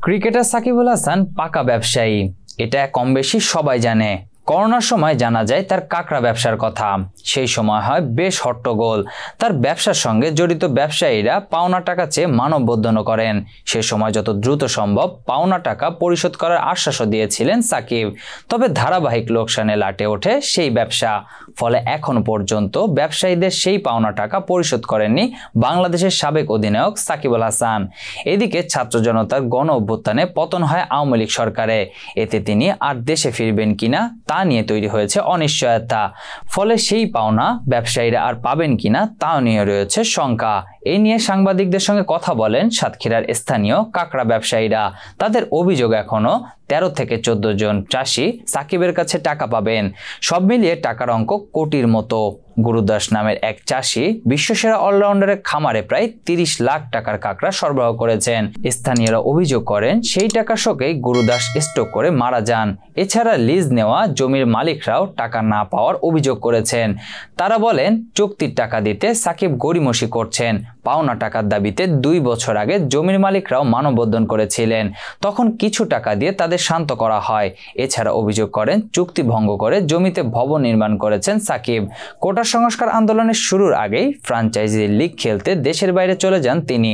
Cricketer Shakibul Hasan পাকা ব্যবসায়ী, এটা কম বেশি সবাই জানে। করোনার সময় জানা যায় তার কাঁকড়া ব্যবসার কথা। সেই সময় হয় বেশ হট্টগোল। তার ব্যবসার সঙ্গে জড়িত ব্যবসায়ীরা পাওনা টাকা চেয়ে মানববন্ধন করেন। সে সময় যত দ্রুত সম্ভব পাওনা টাকা পরিশোধ করার আশ্বাসও দিয়েছিলেন সাকিব। তবে ধারাবাহিক লোকসানে লাটে ওঠে সেই ব্যবসা। ফলে এখন পর্যন্ত ব্যবসায়ীদের সেই পাওনা টাকা পরিশোধ করেননি বাংলাদেশের সাবেক অধিনায়ক সাকিবুল হাসান। এদিকে ছাত্র জনতার গণ অভ্যুত্থানে পতন হয় আওয়ামী লীগ সরকারে। এতে তিনি আর দেশে ফিরবেন কিনা তা নিয়ে তৈরি হয়েছে অনিশ্চয়তা। ফলে সেই পাওনা ব্যবসায়ীরা আর পাবেন কিনা তা নিয়ে রয়েছে শঙ্কা। এই নিয়ে সাংবাদিকদের সঙ্গে কথা বলেন সাতক্ষীরার স্থানীয় কাঁকড়া ব্যবসায়ীরা। তাদের অভিযোগ এখনো 13 থেকে 14 জন চাষি সাকিবের কাছে টাকা পাবেন। সব মিলিয়ে টাকার অঙ্ক কোটির মতো। গুরুদাস নামের এক চাষি বিশ্বসেরা অলরাউন্ডারের খামারে প্রায় 30 লাখ টাকার কাঁকড়া সরবরাহ করেছেন। স্থানীয়রা অভিযোগ করেন সেই টাকা শোকেই গুরুদাস স্টক করে মারা যান। এছাড়া লিজ নেওয়া জমির মালিকরাও টাকা না পাওয়ার অভিযোগ করেছেন। তারা বলেন চুক্তির টাকা দিতে সাকিব গড়িমসি করছেন। পাওনা টাকার দাবিতে 2 বছর আগে জমির মালিকরাও মানববন্ধন করেছিলেন। তখন কিছু টাকা দিয়ে তাদের শান্ত করা হয়। এছাড়া অভিযোগ করেন চুক্তি ভঙ্গ করে জমিতে ভবন নির্মাণ করেছেন সাকিব। কোটা সংস্কার আন্দোলনের শুরুর আগেই ফ্র্যাঞ্চাইজি লিগ খেলতে দেশের বাইরে চলে যান তিনি।